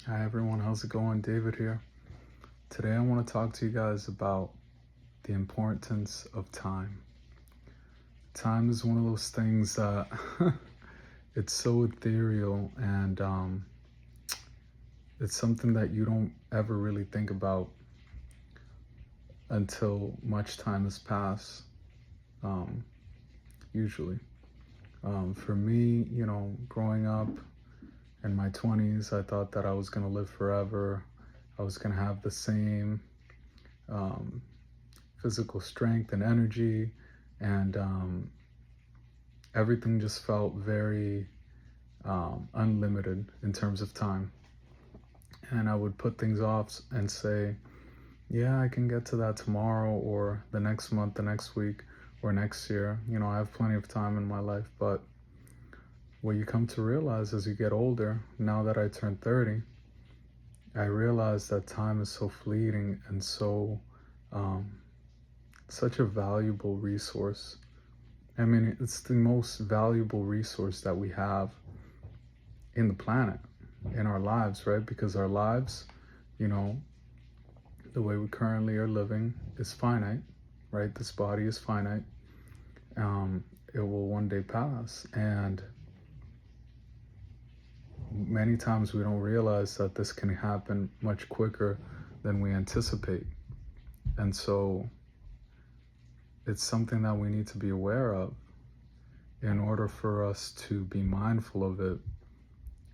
Hi everyone, how's it going? David here. Today I want to talk to you guys about the importance of time. Time is one of those things that it's so ethereal and it's something that you don't ever really think about until much time has passed, um, usually. For me, growing up in my 20s, I thought that I was going to live forever. I was going to have the same um, physical strength and energy, and everything just felt very unlimited in terms of time. And I would put things off and say, yeah, I can get to that tomorrow or the next month, the next week, or next year. I have plenty of time in my life. But what you come to realize as you get older, now that I turned 30, I realized that time is so fleeting and um, such a valuable resource. I mean, it's the most valuable resource that we have in the planet, in our lives, right? Because our lives, you know, the way we currently are living is finite, right? This body is finite. It will one day pass. And many times we don't realize that this can happen much quicker than we anticipate. And so it's something that we need to be aware of in order for us to be mindful of it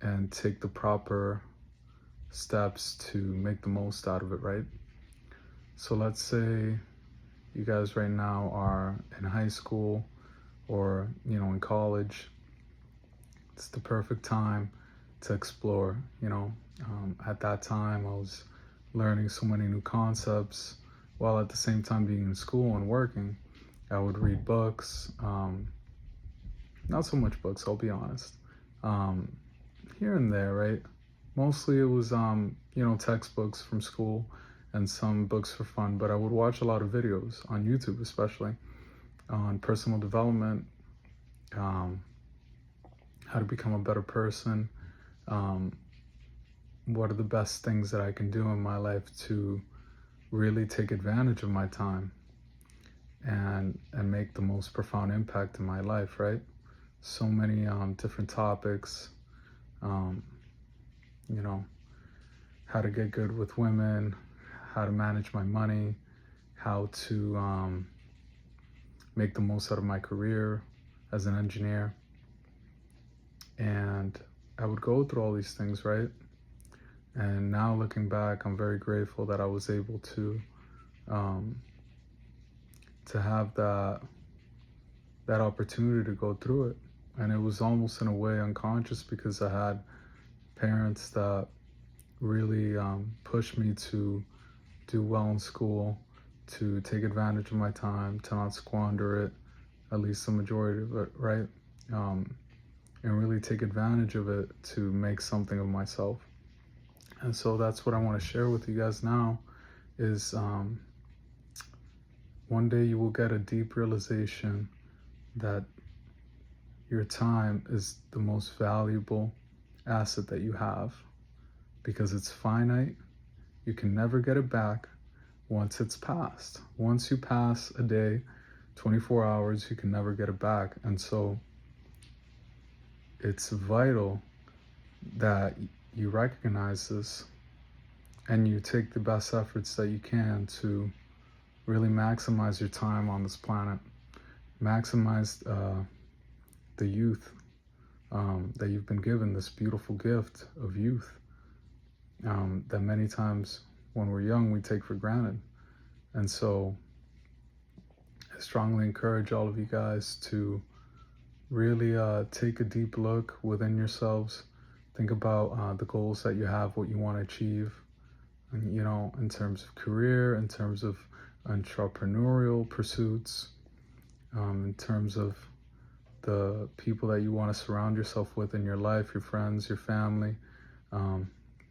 and take the proper steps to make the most out of it, right? So let's say you guys right now are in high school or, in college. It's the perfect time to explore, at that time I was learning so many new concepts while at the same time being in school and working. I would read books, not so much books, I'll be honest. Um, Here and there, right? Mostly it was, textbooks from school and some books for fun, but I would watch a lot of videos on YouTube, especially on personal development, um, how to become a better person, um, what are the best things that I can do in my life to really take advantage of my time and make the most profound impact in my life, right? So many different topics, um, you know, how to get good with women, how to manage my money, how to make the most out of my career as an engineer. And I would go through all these things, right? And now looking back, I'm very grateful that I was able um, to have that opportunity to go through it. And it was almost in a way unconscious because I had parents that really pushed me to do well in school, to take advantage of my time, to not squander it, at least the majority of it, right? Um, and really take advantage of it to make something of myself. And so that's what I want to share with you guys now is one day you will get a deep realization that your time is the most valuable asset that you have because it's finite. You can never get it back once it's passed. Once you pass a day, 24 hours, you can never get it back. And so it's vital that you recognize this and you take the best efforts that you can to really maximize your time on this planet, maximize the youth that you've been given, this beautiful gift of youth that many times when we're young we take for granted. And so I strongly encourage all of you guys to really take a deep look within yourselves. Think about the goals that you have, what you want to achieve, and, in terms of career, in terms of entrepreneurial pursuits, in terms of the people that you want to surround yourself with in your life, your friends, your family, um,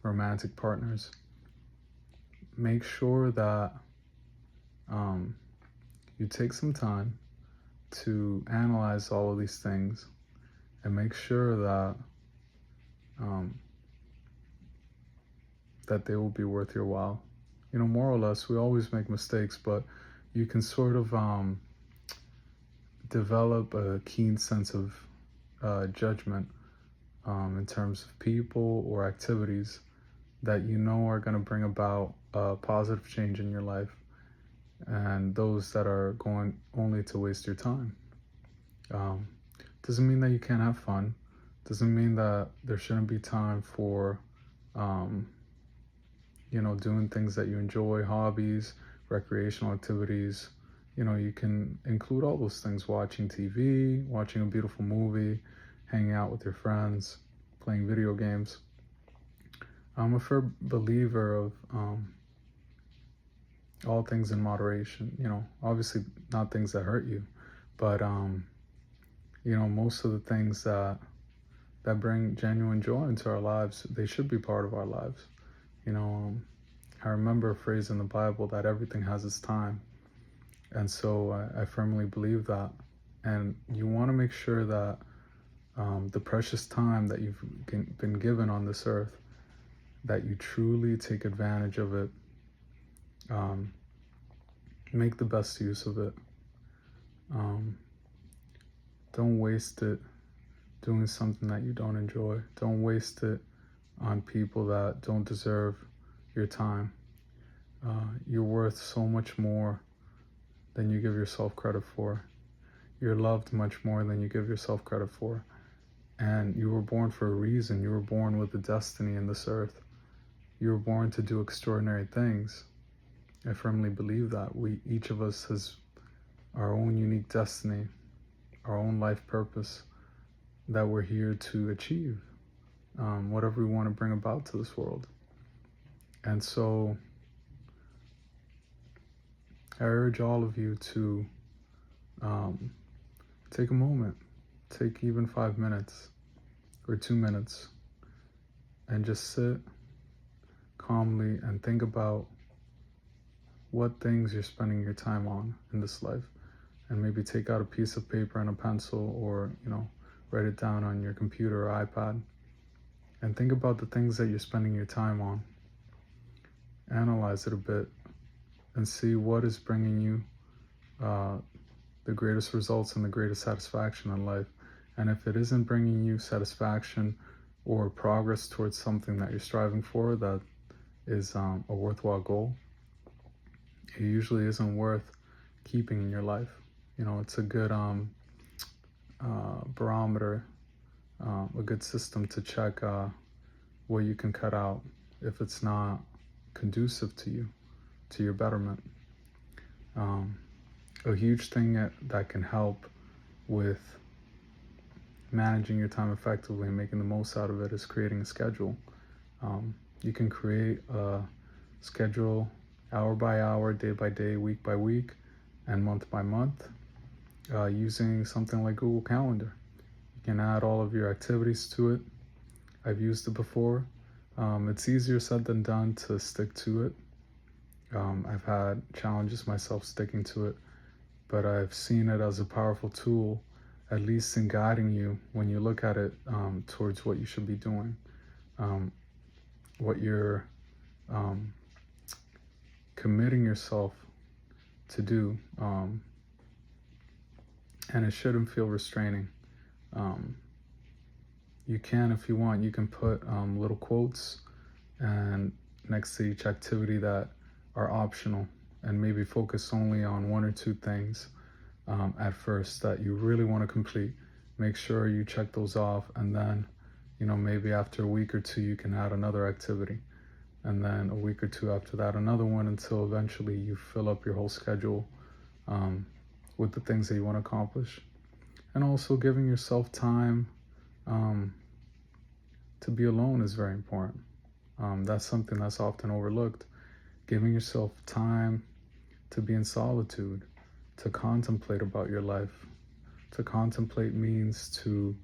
romantic partners. Make sure that you take some time to analyze all of these things and make sure that um, that they will be worth your while. More or less, we always make mistakes, but you can sort of develop a keen sense of judgment in terms of people or activities that are going to bring about a positive change in your life, and those that are going only to waste your time. Doesn't mean that you can't have fun. Doesn't mean that there shouldn't be time for, doing things that you enjoy, hobbies, recreational activities. You can include all those things: watching TV, watching a beautiful movie, hanging out with your friends, playing video games. I'm a firm believer of all things in moderation. Obviously not things that hurt you, but most of the things that bring genuine joy into our lives, they should be part of our lives. I remember a phrase in the Bible that everything has its time, and so I firmly believe that. And you want to make sure that the precious time that you've been given on this earth, that you truly take advantage of it, make the best use of it. Don't waste it doing something that you don't enjoy. Don't waste it on people that don't deserve your time. You're worth so much more than you give yourself credit for. You're loved much more than you give yourself credit for. And you were born for a reason. You were born with a destiny in this earth. You were born to do extraordinary things. I firmly believe that. Each of us has our own unique destiny, our own life purpose that we're here to achieve, whatever we want to bring about to this world. And so I urge all of you to take a moment, take even 5 minutes or 2 minutes, and just sit calmly and think about what things you're spending your time on in this life. And maybe take out a piece of paper and a pencil, or write it down on your computer or iPad, and think about the things that you're spending your time on. Analyze it a bit and see what is bringing you the greatest results and the greatest satisfaction in life. And if it isn't bringing you satisfaction or progress towards something that you're striving for that is a worthwhile goal, it usually isn't worth keeping in your life. It's a good barometer, a good system to check what you can cut out if it's not conducive to you, to your betterment. A huge thing that can help with managing your time effectively and making the most out of it is creating a schedule. You can create a schedule hour by hour, day by day, week by week, and month by month, using something like Google Calendar. You can add all of your activities to it. I've used it before. It's easier said than done to stick to it. I've had challenges myself sticking to it, but I've seen it as a powerful tool, at least in guiding you when you look at it towards what you should be doing, what you're committing yourself to do, and it shouldn't feel restraining. You can, if you want, you can put little quotes and next to each activity that are optional, and maybe focus only on 1 or 2 things at first that you really want to complete. Make sure you check those off, and then maybe after a week or 2 you can add another activity, and then a week or 2 after that another one, until eventually you fill up your whole schedule with the things that you want to accomplish. And also giving yourself time to be alone is very important. That's something that's often overlooked. Giving yourself time to be in solitude, to contemplate about your life. To contemplate means to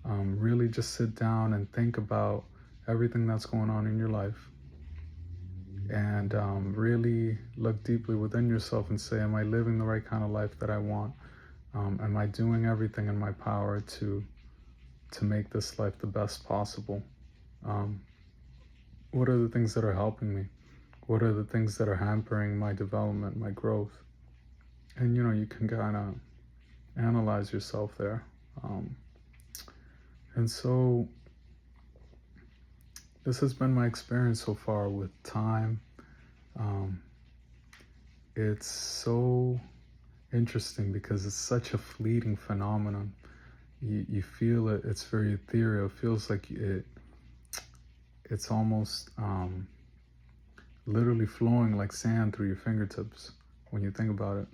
really just sit down and think about everything that's going on in your life, and really look deeply within yourself and say, am I living the right kind of life that I want? Am I doing everything in my power to make this life the best possible? What are the things that are helping me? What are the things that are hampering my development, my growth? And you can kind of analyze yourself there. Um, and so this has been my experience so far with time. Um, it's so interesting because it's such a fleeting phenomenon. You feel it. It's very ethereal. It feels like it's almost literally flowing like sand through your fingertips when you think about it.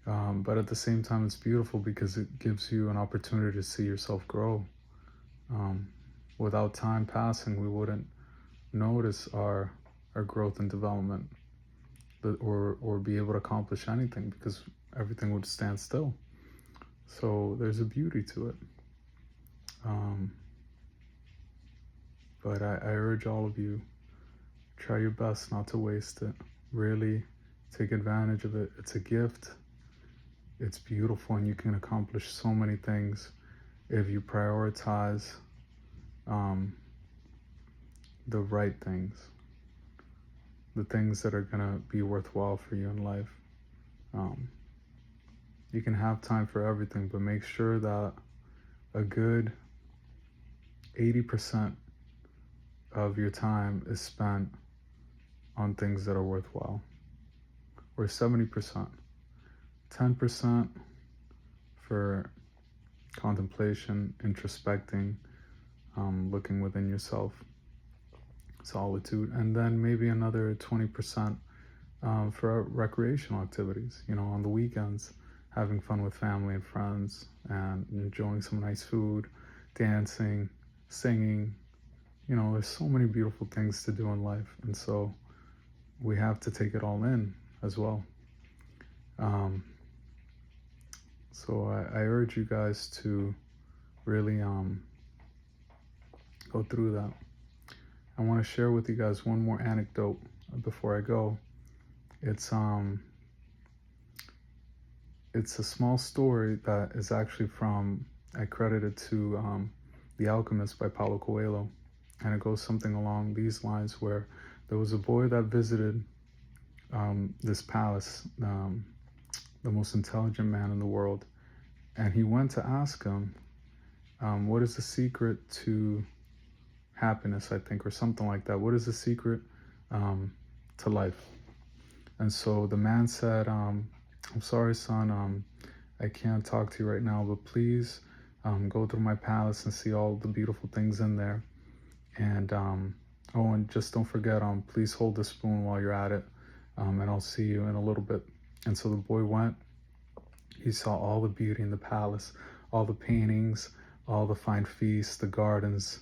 But at the same time, it's beautiful because it gives you an opportunity to see yourself grow. Um, Without time passing, we wouldn't notice our growth and development, or be able to accomplish anything, because everything would stand still. So there's a beauty to it. But I urge all of you, try your best not to waste it. Really take advantage of it. It's a gift. It's beautiful, and you can accomplish so many things if you prioritize the right things, the things that are gonna be worthwhile for you in life. You can have time for everything, but make sure that a good 80% of your time is spent on things that are worthwhile, or 70%. 10% for contemplation, introspecting, looking within yourself, solitude, and then maybe another 20% for recreational activities, on the weekends, having fun with family and friends and enjoying some nice food, dancing, singing. There's so many beautiful things to do in life, and so we have to take it all in as well. So I urge you guys to really go through that. I want to share with you guys one more anecdote before I go. It's a small story that is actually I credit it to The Alchemist by Paulo Coelho. And it goes something along these lines, where there was a boy that visited this palace, the most intelligent man in the world. And he went to ask him, what is the secret to happiness, I think, or something like that. What is the secret to life? And so the man said, I'm sorry, son, I can't talk to you right now, but please go through my palace and see all the beautiful things in there. And and just don't forget, please hold the spoon while you're at it, and I'll see you in a little bit. And so the boy went. He saw all the beauty in the palace, all the paintings, all the fine feasts, the gardens,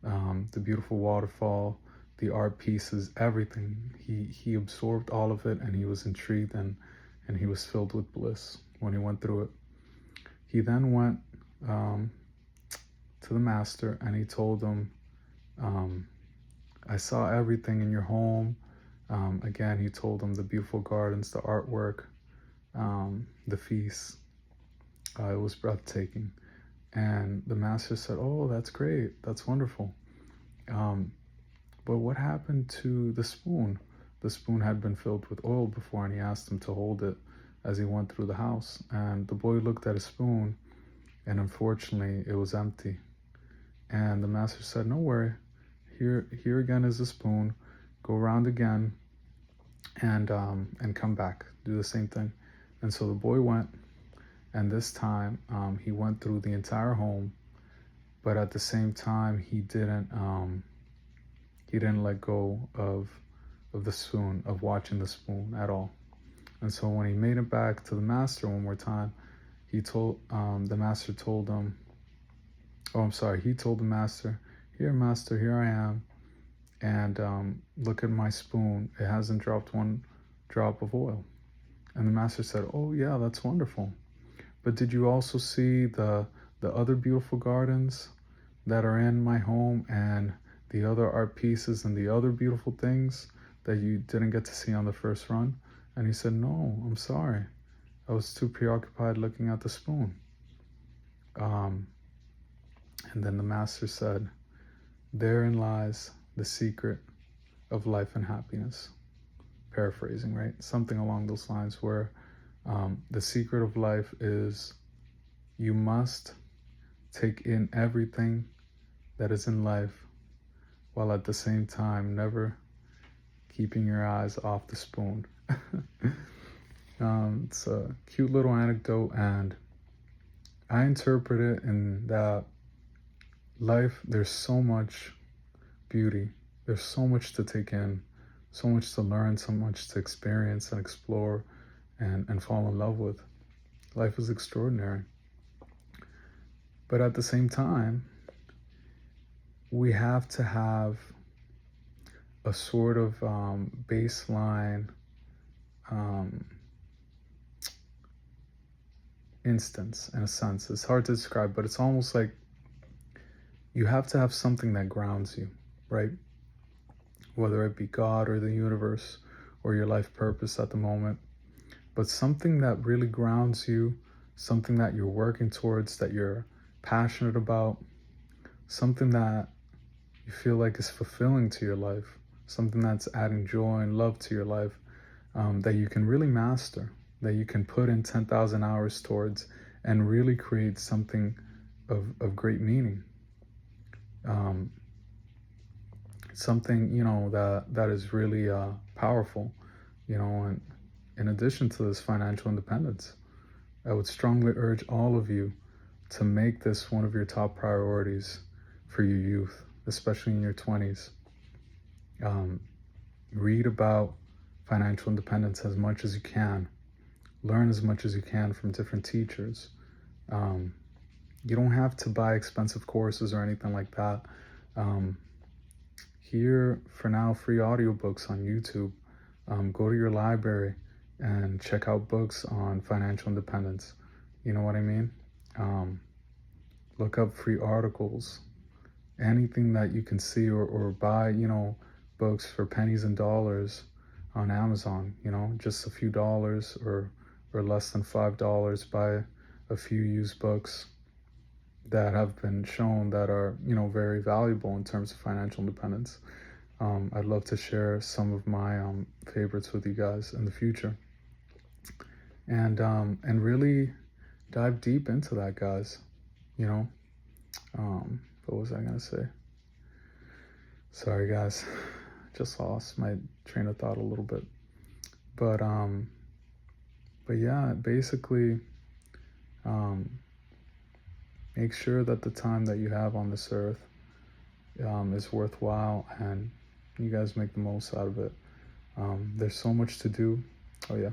the beautiful waterfall, the art pieces, everything. He absorbed all of it, and he was intrigued, and he was filled with bliss when he went through it. He then went to the master, and he told him, I saw everything in your home. Again, he told him the beautiful gardens, the artwork, the feasts. It was breathtaking. And the master said, oh, that's great. That's wonderful. But what happened to the spoon? The spoon had been filled with oil before, and he asked him to hold it as he went through the house. And the boy looked at his spoon, and unfortunately, it was empty. And the master said, no worry. Here again is the spoon. Go around again, and come back. Do the same thing. And so the boy went, and this time he went through the entire home, but at the same time he didn't let go of the spoon, of watching the spoon at all. And so when he made it back to the master one more time, he told the master told him, he told the master, master, here I am, and look at my spoon. It hasn't dropped one drop of oil. And the master said, oh yeah, that's wonderful. But did you also see the other beautiful gardens that are in my home, and the other art pieces and the other beautiful things that you didn't get to see on the first run? And he said, no, I'm sorry. I was too preoccupied looking at the spoon. And then the master said, therein lies the secret of life and happiness. Paraphrasing, right? Something along those lines where the secret of life is you must take in everything that is in life while at the same time never keeping your eyes off the spoon. It's a cute little anecdote, and I interpret it in that life, there's so much beauty, there's so much to take in, so much to learn, so much to experience and explore and fall in love with. Life is extraordinary. But at the same time, we have to have a sort of baseline instance, in a sense. It's hard to describe, but it's almost like you have to have something that grounds you, right? Whether it be God or the universe or your life purpose at the moment, but something that really grounds you, something that you're working towards, that you're passionate about, something that you feel like is fulfilling to your life, something that's adding joy and love to your life, that you can really master, that you can put in 10,000 hours towards and really create something of great meaning. Something, that is really powerful, and in addition to this financial independence, I would strongly urge all of you to make this one of your top priorities for your youth, especially in your 20s. Read about financial independence as much as you can. Learn as much as you can from different teachers. You don't have to buy expensive courses or anything like that. Here, for now, free audiobooks on YouTube. Go to your library and check out books on financial independence. You know what I mean? Look up free articles. Anything that you can see or buy, books for pennies and dollars on Amazon, just a few dollars or less than $5. Buy a few used books that have been shown that are, very valuable in terms of financial independence. I'd love to share some of my favorites with you guys in the future. And really dive deep into that, guys. What was I gonna say? Sorry, guys. Just lost my train of thought a little bit. But yeah, basically, make sure that the time that you have on this earth is worthwhile, and you guys make the most out of it. There's so much to do. Oh yeah,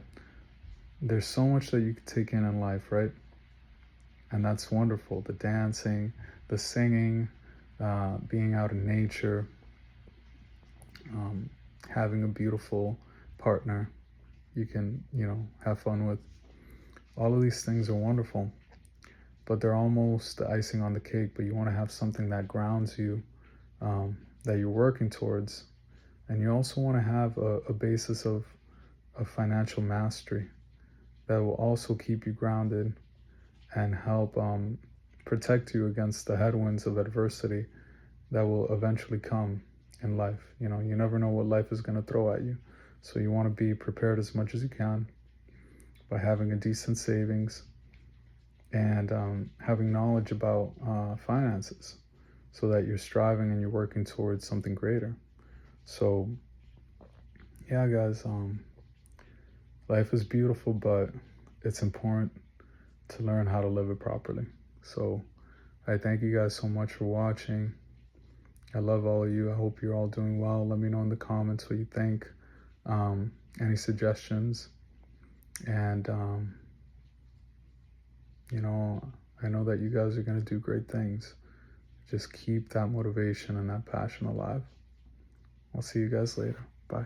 there's so much that you can take in life, right? And that's wonderful. The dancing, the singing, being out in nature, having a beautiful partner you can, have fun with. All of these things are wonderful, but they're almost the icing on the cake. But you want to have something that grounds you, that you're working towards. And you also want to have a basis of financial mastery that will also keep you grounded and help protect you against the headwinds of adversity that will eventually come in life. You never know what life is going to throw at you. So you want to be prepared as much as you can by having a decent savings and having knowledge about finances, so that you're striving and you're working towards something greater. So yeah, guys, life is beautiful, but it's important to learn how to live it properly. So I thank you guys so much for watching. I love all of you. I hope you're all doing well. Let me know in the comments what you think, any suggestions. And, I know that you guys are going to do great things. Just keep that motivation and that passion alive. I'll see you guys later. Bye.